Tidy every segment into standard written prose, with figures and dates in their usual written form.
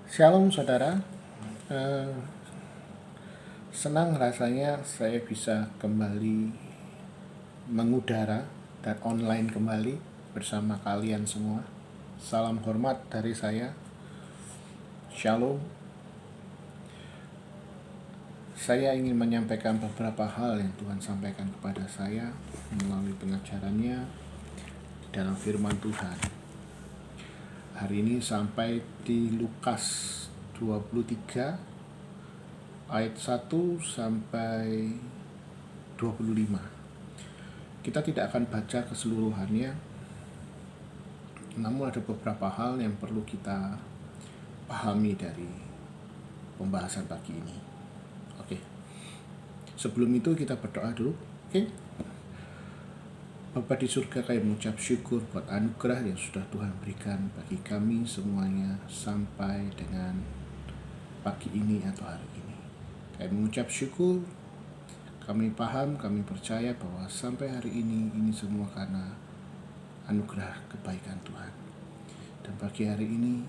Shalom saudara. Eh, Senang rasanya saya bisa kembali mengudara dan online kembali bersama kalian semua. Salam hormat dari saya. Shalom. Saya ingin menyampaikan beberapa hal yang Tuhan sampaikan kepada saya melalui pengajarannya dalam firman Tuhan. Hari ini sampai di Lukas 23 ayat 1 sampai 25. Kita tidak akan baca keseluruhannya, namun ada beberapa hal yang perlu kita pahami dari pembahasan pagi ini. Oke. Sebelum itu kita berdoa dulu. Oke. Bapa di surga, kami mengucap syukur buat anugerah yang sudah Tuhan berikan bagi kami semuanya sampai dengan pagi ini atau hari ini. Kami mengucap syukur, kami paham, kami percaya bahwa sampai hari ini semua karena anugerah kebaikan Tuhan. Dan pagi hari ini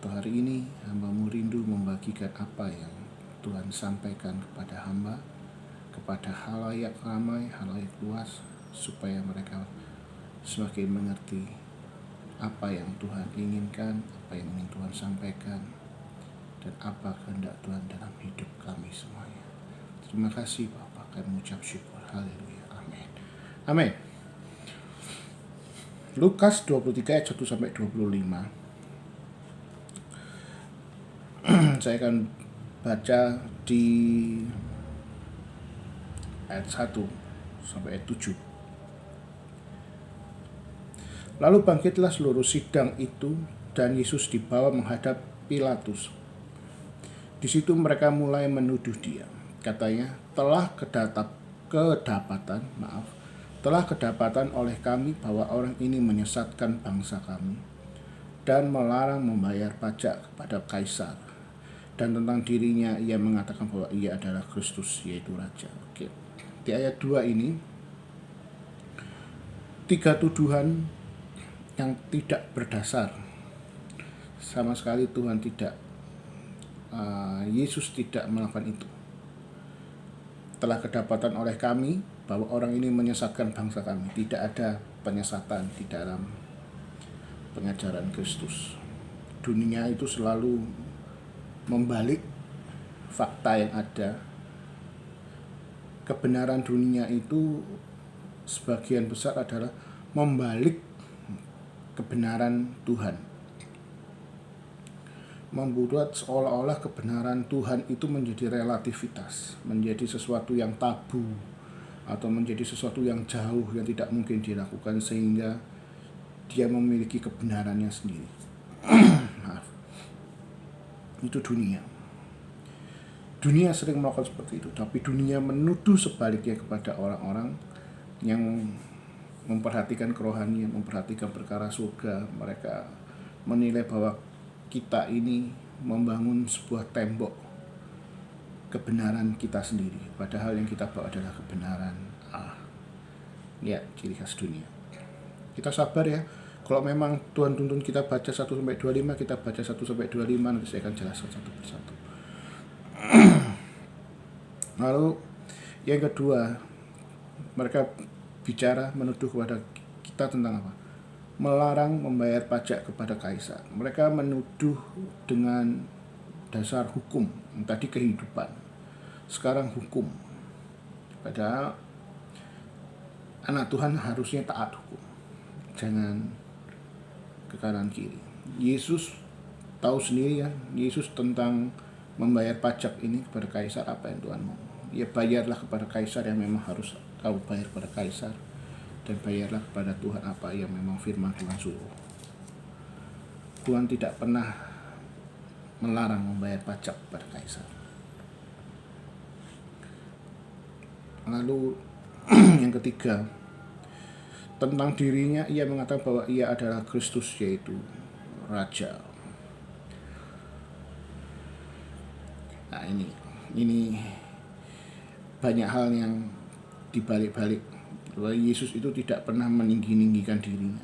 atau hari ini hamba-Mu rindu membagikan apa yang Tuhan sampaikan kepada hamba, kepada halayak ramai, halayak luas, supaya mereka semakin mengerti apa yang Tuhan inginkan, apa yang ingin Tuhan sampaikan, dan apa kehendak Tuhan dalam hidup kami semuanya. Terima kasih Bapak, kami mengucap syukur. Haleluya. Amin. Amin. Lukas 23 ayat 1 sampai 25. Saya akan baca di ayat 1 sampai ayat 7. Lalu bangkitlah seluruh sidang itu dan Yesus dibawa menghadap Pilatus. Di situ mereka mulai menuduh dia. Katanya, telah kedapatan oleh kami bahwa orang ini menyesatkan bangsa kami dan melarang membayar pajak kepada Kaisar. Dan tentang dirinya ia mengatakan bahwa ia adalah Kristus, yaitu Raja. Oke. Di ayat 2 ini 3 tuduhan yang tidak berdasar. Sama sekali Tuhan tidak, Yesus tidak melakukan itu. Telah kedapatan oleh kami bahwa orang ini menyesatkan bangsa kami. Tidak ada penyesatan di dalam pengajaran Kristus. Dunia itu selalu membalik fakta yang ada. Kebenaran dunia itu sebagian besar adalah membalik kebenaran Tuhan, membuat seolah-olah kebenaran Tuhan itu menjadi relativitas, menjadi sesuatu yang tabu, atau menjadi sesuatu yang jauh, yang tidak mungkin dilakukan, sehingga dia memiliki kebenarannya sendiri. Maaf. Itu dunia. Dunia sering melakukan seperti itu, tapi dunia menuduh sebaliknya kepada orang-orang yang memperhatikan kerohanian, memperhatikan perkara surga. Mereka menilai bahwa kita ini membangun sebuah tembok kebenaran kita sendiri, padahal yang kita bawa adalah kebenaran Allah. Ya, ciri khas dunia. Kita sabar ya. Kalau memang Tuhan tuntun kita baca 1 sampai 25, kita baca 1 sampai 25, nanti saya akan jelaskan satu persatu. Lalu yang kedua, mereka bicara menuduh kepada kita tentang apa? Melarang membayar pajak kepada Kaisar. Mereka menuduh dengan dasar hukum. Tadi kehidupan, sekarang hukum. Padahal anak Tuhan harusnya taat hukum, jangan ke kanan kiri. Yesus tahu sendiri kan, Yesus tentang membayar pajak ini kepada Kaisar, apa yang Tuhan mau. Ya, bayarlah kepada Kaisar yang memang harus kau bayar kepada Kaisar, dan bayarlah kepada Tuhan apa yang memang firman Tuhan suruh. Tuhan tidak pernah melarang membayar pajak kepada Kaisar. Lalu yang ketiga, tentang dirinya ia mengatakan bahwa ia adalah Kristus, yaitu Raja. Nah, ini banyak hal yang dibalik-balik. Bahwa Yesus itu tidak pernah meninggi-ninggikan dirinya.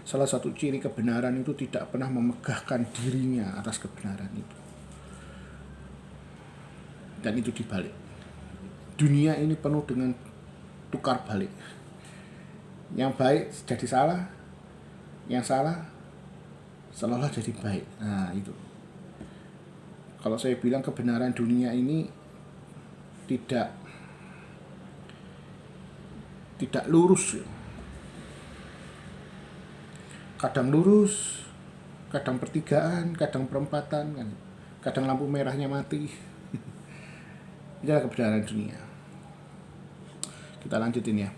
Salah satu ciri kebenaran itu tidak pernah memegahkan dirinya atas kebenaran itu. Dan itu dibalik. Dunia ini penuh dengan tukar balik. Yang baik jadi salah, yang salah seolah jadi baik. Nah itu. Kalau saya bilang kebenaran dunia ini tidak lurus. Kadang lurus, kadang pertigaan, kadang perempatan, kan. Kadang lampu merahnya mati. Itulah kebenaran dunia. Kita lanjutin ya.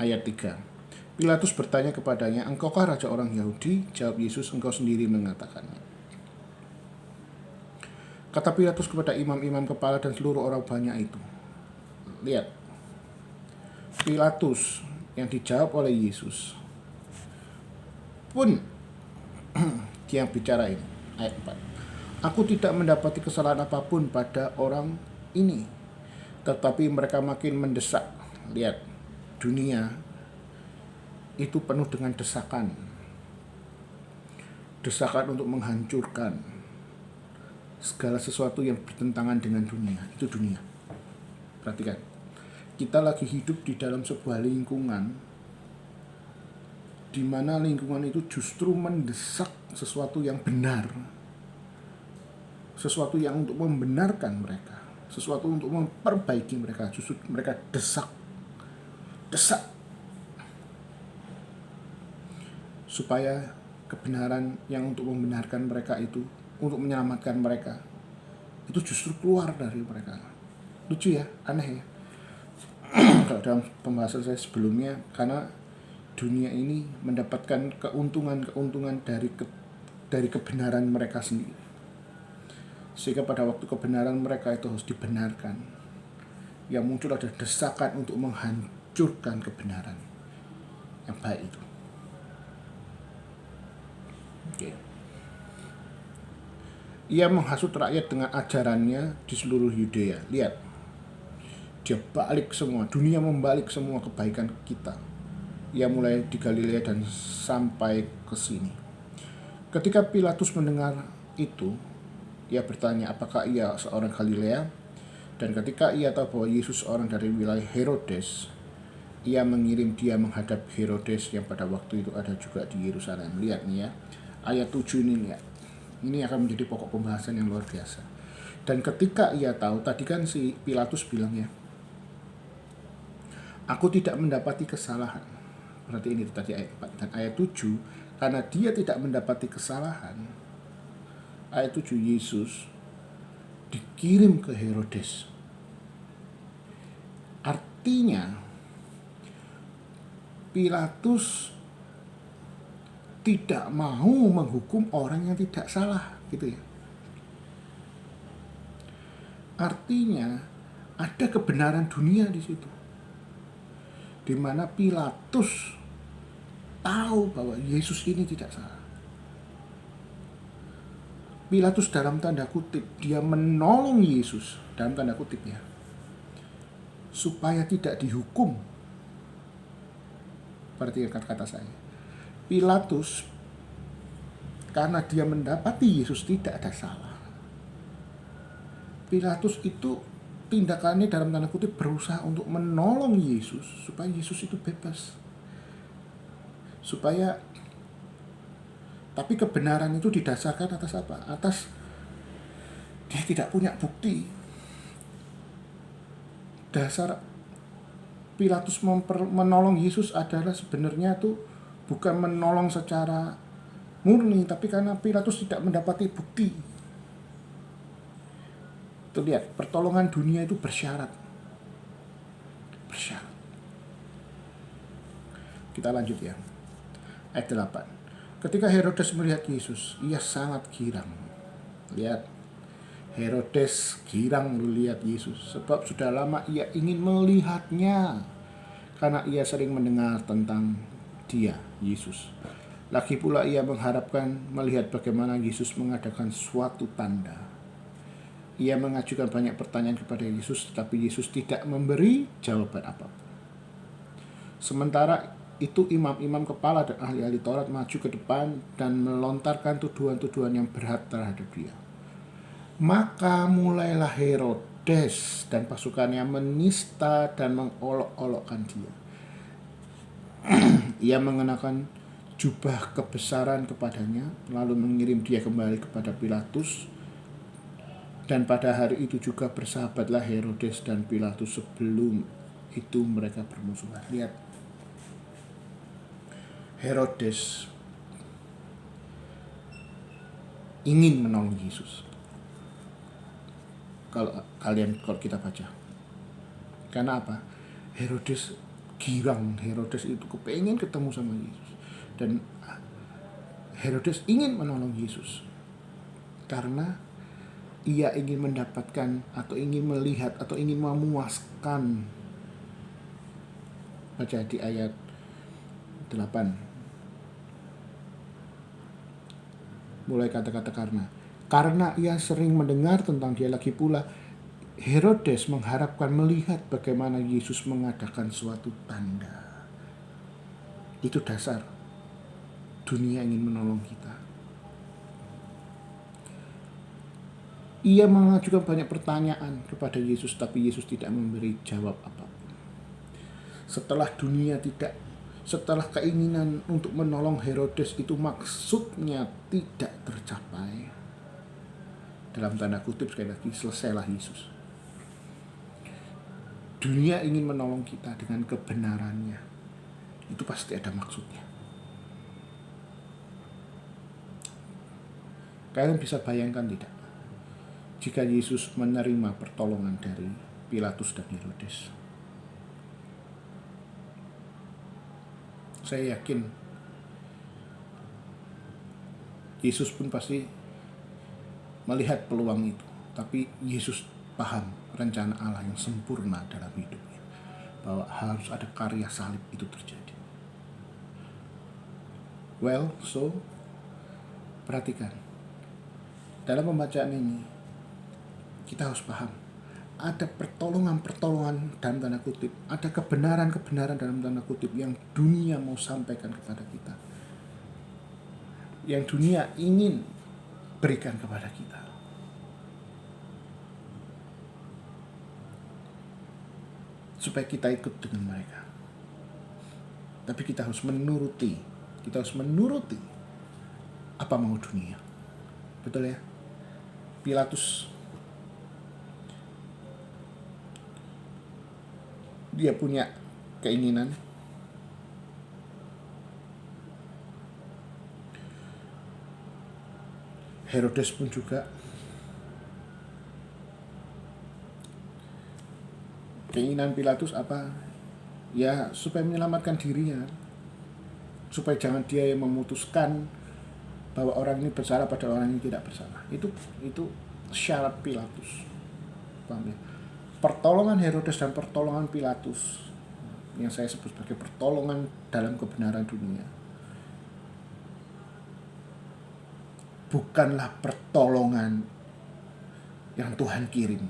Ayat 3. Pilatus bertanya kepadanya, "Engkaukah raja orang Yahudi?" Jawab Yesus, "Engkau sendiri mengatakannya." Kata Pilatus kepada imam-imam kepala dan seluruh orang banyak itu. Lihat, Pilatus yang dijawab oleh Yesus pun dia yang bicara ini. Ayat 4. "Aku tidak mendapati kesalahan apapun pada orang ini, tetapi mereka makin mendesak." Lihat, dunia itu penuh dengan desakan. Desakan untuk menghancurkan segala sesuatu yang bertentangan dengan dunia. Itu dunia. Perhatikan, kita lagi hidup di dalam sebuah lingkungan di mana lingkungan itu justru mendesak sesuatu yang benar, sesuatu yang untuk membenarkan mereka, sesuatu untuk memperbaiki mereka. Justru mereka desak supaya kebenaran yang untuk membenarkan mereka itu, untuk menyelamatkan mereka, itu justru keluar dari mereka. Lucu ya, aneh ya. Kalau dalam pembahasan saya sebelumnya, karena dunia ini mendapatkan keuntungan dari kebenaran mereka sendiri, sehingga pada waktu kebenaran mereka itu harus dibenarkan, yang muncul ada desakan untuk menghancurkan kebenaran yang baik itu. Oke. Ia menghasut rakyat dengan ajarannya di seluruh Yudea. Lihat, dia balik semua, dunia membalik semua kebaikan kita. Ia mulai di Galilea dan sampai ke sini. Ketika Pilatus mendengar itu, ia bertanya apakah ia seorang Galilea. Dan ketika ia tahu bahwa Yesus seorang dari wilayah Herodes, ia mengirim dia menghadap Herodes yang pada waktu itu ada juga di Yerusalem. Lihat nih ya, ayat 7 ini lihat. Ini akan menjadi pokok pembahasan yang luar biasa. Dan ketika ia tahu, tadi kan si Pilatus bilang ya, "Aku tidak mendapati kesalahan." Berarti ini tadi ayat 4. Dan ayat 7, karena dia tidak mendapati kesalahan, ayat 7, Yesus dikirim ke Herodes. Artinya Pilatus tidak mau menghukum orang yang tidak salah, gitu ya. Artinya ada kebenaran dunia di situ, di mana Pilatus tahu bahwa Yesus ini tidak salah. Pilatus dalam tanda kutip, dia menolong Yesus, dalam tanda kutip ya, supaya tidak dihukum. Perhatikan kata-kata saya. Pilatus, karena dia mendapati Yesus tidak ada salah, Pilatus itu tindakannya dalam tanda kutip berusaha untuk menolong Yesus supaya Yesus itu bebas. Tapi kebenaran itu didasarkan atas apa? Atas dia tidak punya bukti. Dasar Pilatus menolong Yesus adalah sebenarnya tuh bukan menolong secara murni, tapi karena Pilatus tidak mendapati bukti. Tuh lihat, pertolongan dunia itu bersyarat. Kita lanjut ya. Ayat 8. Ketika Herodes melihat Yesus, ia sangat girang. Lihat, Herodes girang melihat Yesus, sebab sudah lama ia ingin melihatnya, karena ia sering mendengar tentang dia, Yesus. Lagi pula ia mengharapkan melihat bagaimana Yesus mengadakan suatu tanda. Ia mengajukan banyak pertanyaan kepada Yesus, tetapi Yesus tidak memberi jawaban apapun. Sementara itu imam-imam kepala dan ahli-ahli Taurat maju ke depan dan melontarkan tuduhan-tuduhan yang berat terhadap dia. Maka mulailah Herodes dan pasukannya menista dan mengolok-olokkan dia. Ia mengenakan jubah kebesaran kepadanya, lalu mengirim dia kembali kepada Pilatus. Dan pada hari itu juga bersahabatlah Herodes dan Pilatus. Sebelum itu mereka bermusuhan. Lihat, Herodes ingin menolong Yesus. Kalau kita baca, karena apa? Herodes girang, Herodes itu kepengen ketemu sama Yesus, dan Herodes ingin menolong Yesus karena ia ingin mendapatkan atau ingin melihat atau ingin memuaskan. Baca di ayat 8, mulai kata-kata karena ia sering mendengar tentang dia. Lagi pula Herodes mengharapkan melihat bagaimana Yesus mengadakan suatu tanda. Itu dasar dunia ingin menolong kita. Ia mengajukan banyak pertanyaan kepada Yesus, tapi Yesus tidak memberi jawab apapun. Setelah keinginan untuk menolong Herodes itu maksudnya tidak tercapai, dalam tanda kutip sekali lagi, selesailah Yesus. Dunia ingin menolong kita dengan kebenarannya. Itu pasti ada maksudnya. Kalian bisa bayangkan tidak? Jika Yesus menerima pertolongan dari Pilatus dan Herodes. Saya yakin Yesus pun pasti melihat peluang itu, tapi Yesus paham rencana Allah yang sempurna dalam hidupnya, bahwa harus ada karya salib itu terjadi. So perhatikan, dalam pembacaan ini kita harus paham ada pertolongan dalam tanda kutip, ada kebenaran dalam tanda kutip yang dunia mau sampaikan kepada kita, yang dunia ingin berikan kepada kita. Supaya kita ikut dengan mereka. Tapi kita harus menuruti apa mau dunia. Betul ya? Pilatus, dia punya keinginan. Herodes pun juga. Keinginan Pilatus apa? Ya, supaya menyelamatkan dirinya. Supaya jangan dia yang memutuskan bahwa orang ini bersalah pada orang ini tidak bersalah. Itu syarat Pilatus. Paham ya? Pertolongan Herodes dan pertolongan Pilatus, yang saya sebut sebagai pertolongan dalam kebenaran dunia, bukanlah pertolongan yang Tuhan kirim.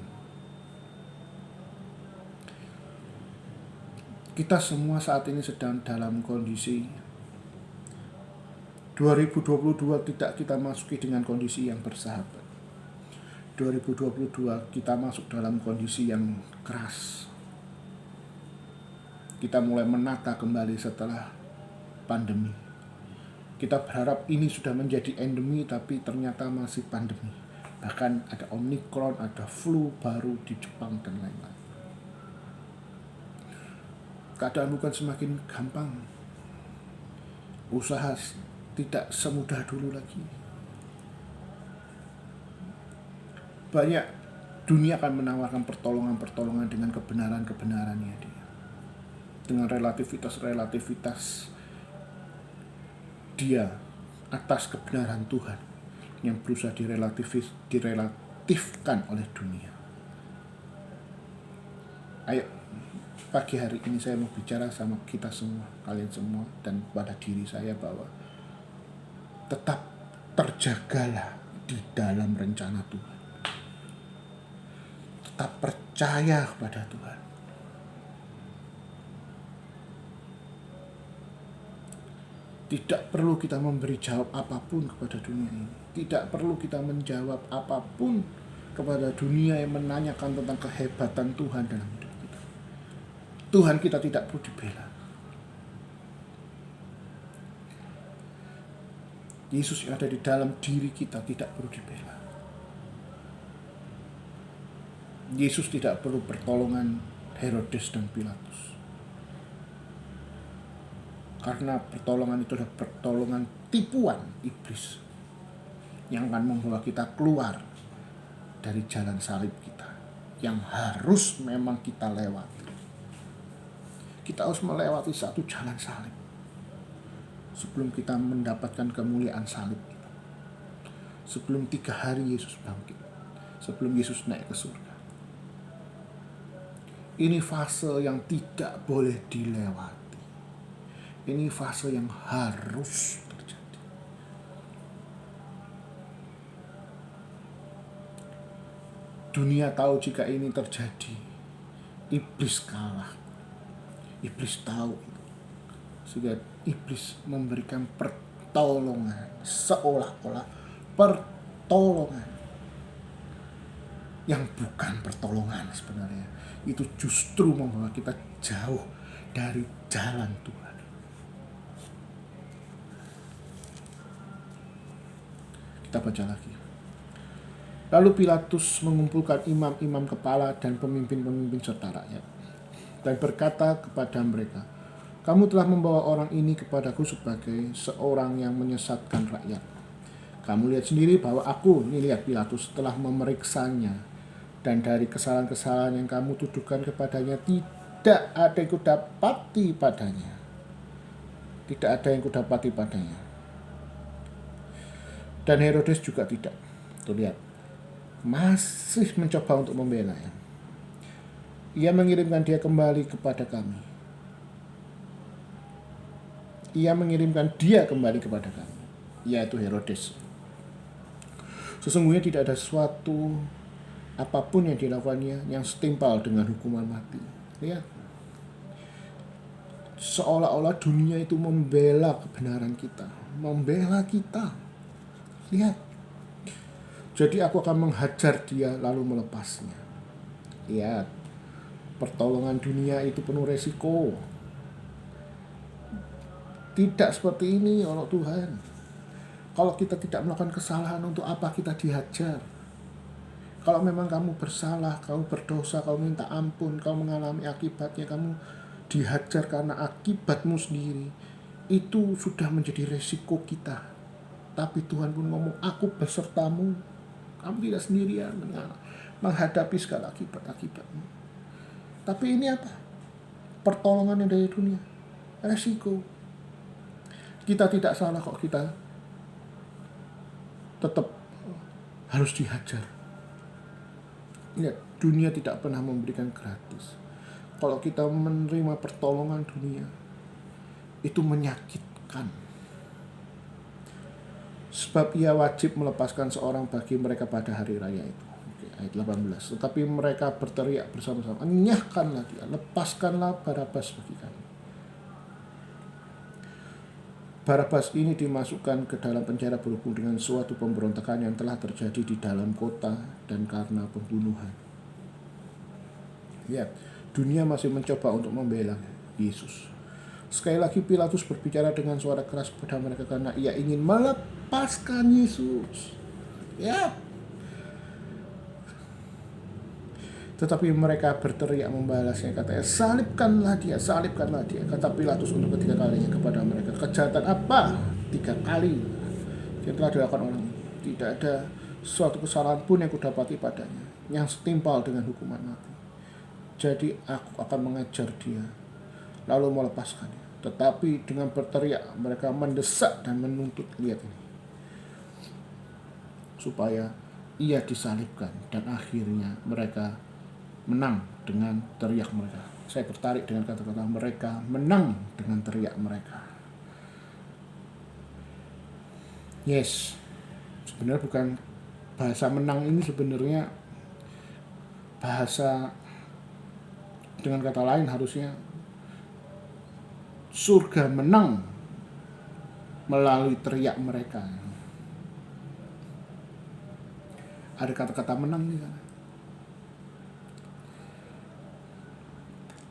Kita semua saat ini sedang dalam kondisi 2022 tidak kita masuki dengan kondisi yang bersahabat. 2022 kita masuk dalam kondisi yang keras. Kita mulai menata kembali setelah pandemi. Kita berharap ini sudah menjadi endemi, tapi ternyata masih pandemi. Bahkan ada Omicron, ada flu baru di Jepang dan lain-lain. Keadaan bukan semakin gampang. Usaha tidak semudah dulu lagi. Banyak dunia akan menawarkan pertolongan-pertolongan dengan kebenaran-kebenarannya dia. Dengan relativitas dia atas kebenaran Tuhan yang berusaha direlatifkan oleh dunia. Ayo, pagi hari ini saya mau bicara sama kita semua, kalian semua, dan pada diri saya bahwa tetap terjagalah di dalam rencana Tuhan. Tetap percaya kepada Tuhan. Tidak perlu kita memberi jawab apapun kepada dunia ini. Tidak perlu kita menjawab apapun kepada dunia yang menanyakan tentang kehebatan Tuhan dalam hidup kita. Tuhan kita tidak perlu dibela. Yesus yang ada di dalam diri kita tidak perlu dibela. Yesus tidak perlu pertolongan Herodes dan Pilatus. Karena pertolongan itu adalah pertolongan tipuan iblis yang akan membawa kita keluar dari jalan salib kita yang harus memang kita lewati. Kita harus melewati satu jalan salib sebelum kita mendapatkan kemuliaan salib kita. Sebelum 3 hari Yesus bangkit, sebelum Yesus naik ke surga. Ini fase yang tidak boleh dilewati. Ini fase yang harus terjadi. Dunia tahu jika ini terjadi. Iblis kalah. Iblis tahu. Sehingga iblis memberikan pertolongan. Seolah-olah pertolongan. Yang bukan pertolongan sebenarnya. Itu justru membawa kita jauh dari jalan Tuhan. Kita baca lagi. Lalu Pilatus mengumpulkan imam-imam kepala dan pemimpin-pemimpin serta rakyat dan berkata kepada mereka, "Kamu telah membawa orang ini kepadaku sebagai seorang yang menyesatkan rakyat. Kamu lihat sendiri bahwa aku," ini lihat Pilatus, "telah memeriksanya, dan dari kesalahan-kesalahan yang kamu tuduhkan kepadanya tidak ada yang kudapati padanya. Tidak ada yang kudapati padanya. Dan Herodes juga tidak." Tuh lihat, masih mencoba untuk membela ya. Ia mengirimkan dia kembali kepada kami. Ia mengirimkan dia kembali kepada kami, yaitu Herodes. Sesungguhnya tidak ada sesuatu apapun yang dilakukannya yang setimpal dengan hukuman mati. Lihat, seolah-olah dunia itu membela kebenaran kita, membela kita. Lihat, jadi aku akan menghajar dia lalu melepasnya. Lihat, pertolongan dunia itu penuh resiko. Tidak seperti ini orang Tuhan. Kalau kita tidak melakukan kesalahan, untuk apa kita dihajar? Kalau memang kamu bersalah, kamu berdosa, kamu minta ampun, kamu mengalami akibatnya, kamu dihajar karena akibatmu sendiri, itu sudah menjadi resiko kita. Tapi Tuhan pun ngomong, "Aku besertamu. Kamu tidak sendirian menghadapi segala akibat-akibatmu." Tapi ini apa? Pertolongan yang dari dunia. Resiko. Kita tidak salah kok kita tetap harus dihajar. Lihat, dunia tidak pernah memberikan gratis. Kalau kita menerima pertolongan dunia, itu menyakitkan. Sebab ia wajib melepaskan seorang bagi mereka pada hari raya itu. Ayat 18. Tetapi mereka berteriak bersama-sama, "Enyahkanlah dia, lepaskanlah Barabas bagi kami." Barabas ini dimasukkan ke dalam penjara berhubung dengan suatu pemberontakan yang telah terjadi di dalam kota dan karena pembunuhan. Lihat, dunia masih mencoba untuk membela Yesus. Sekali lagi Pilatus berbicara dengan suara keras kepada mereka karena ia ingin melepaskan Yesus. Ya. Tetapi mereka berteriak membalasnya, katanya, salibkanlah dia. Kata Pilatus untuk ketiga kalinya kepada mereka, "Kejahatan apa 3 kali yang telah dilakukan orang ini? Tidak ada suatu kesalahan pun yang kudapati padanya yang setimpal dengan hukuman mati. Jadi aku akan mengajar dia lalu melepaskannya." Tetapi dengan berteriak mereka mendesak dan menuntut, lihat ini, supaya ia disalibkan, dan akhirnya mereka menang dengan teriak mereka. Saya tertarik dengan kata-kata mereka menang dengan teriak mereka. Yes, sebenarnya bukan bahasa menang ini, sebenarnya bahasa dengan kata lain harusnya surga menang melalui teriak mereka. Ada kata-kata menang di sana.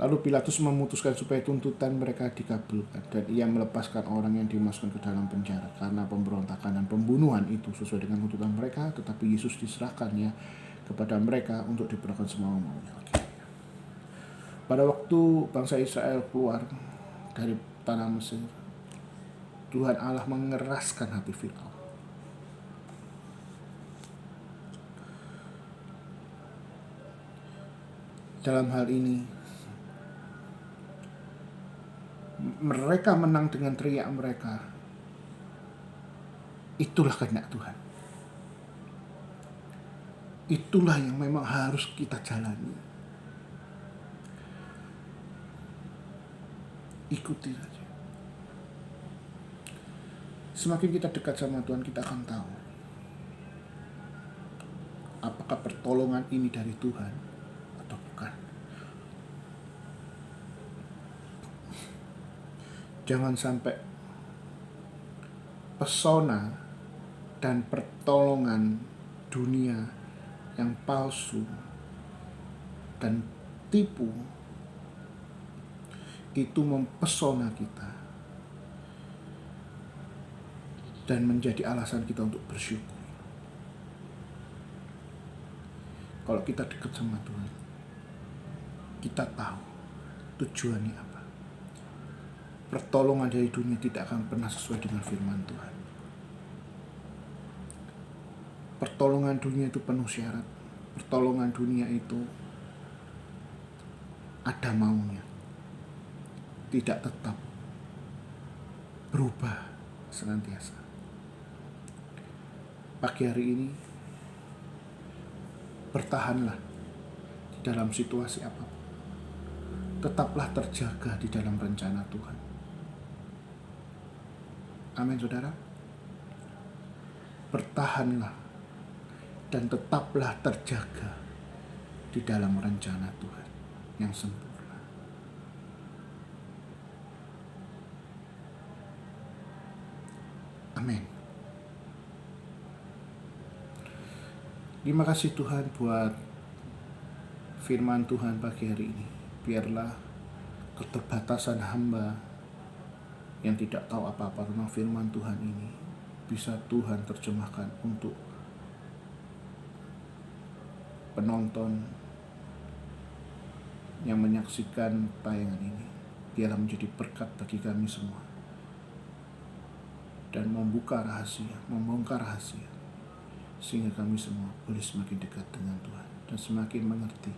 Lalu Pilatus memutuskan supaya tuntutan mereka dikabulkan, dan ia melepaskan orang yang dimasukkan ke dalam penjara karena pemberontakan dan pembunuhan itu sesuai dengan tuntutan mereka. Tetapi Yesus diserahkannya kepada mereka untuk diperlakukan semau-maunya. Pada waktu bangsa Israel keluar dari tanah Mesir, Tuhan Allah mengeraskan hati Firaun. Dalam hal ini, mereka menang dengan teriak mereka. Itulah kehendak Tuhan. Itulah yang memang harus kita jalani. Ikuti saja. Semakin kita dekat sama Tuhan, kita akan tahu apakah pertolongan ini dari Tuhan atau bukan. Jangan sampai pesona dan pertolongan dunia yang palsu dan tipu itu mempesona kita dan menjadi alasan kita untuk bersyukur. Kalau kita dekat sama Tuhan, kita tahu tujuannya apa. Pertolongan dari dunia tidak akan pernah sesuai dengan firman Tuhan. Pertolongan dunia itu penuh syarat. Pertolongan dunia itu ada maunya, tidak tetap, berubah senantiasa. Pagi hari ini, bertahanlah di dalam situasi apapun. Tetaplah terjaga di dalam rencana Tuhan. Amin, saudara. Bertahanlah dan tetaplah terjaga di dalam rencana Tuhan yang sempurna. Amin. Terima kasih Tuhan buat firman Tuhan pagi hari ini. Biarlah keterbatasan hamba yang tidak tahu apa-apa tentang firman Tuhan ini bisa Tuhan terjemahkan untuk penonton yang menyaksikan tayangan ini. Biarlah menjadi berkat bagi kami semua dan membongkar rahasia, sehingga kami semua boleh semakin dekat dengan Tuhan dan semakin mengerti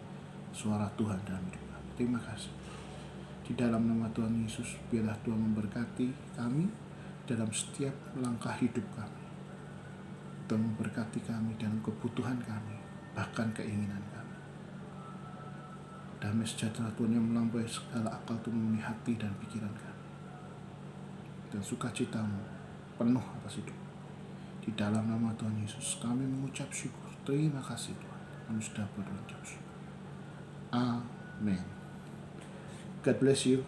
suara Tuhan dalam hidup kami. Terima kasih. Di dalam nama Tuhan Yesus, biarlah Tuhan memberkati kami dalam setiap langkah hidup kami. Tuhan memberkati kami dalam kebutuhan kami, bahkan keinginan kami. Damai sejahtera Tuhan yang melampaui segala akal Tuhan memenuhi hati dan pikiran kami. Dan sukacitamu penuh atas hidup. Di dalam nama Tuhan Yesus, kami mengucap syukur. Terima kasih Tuhan. Kami sudah berucap syukur. Amen. God bless you.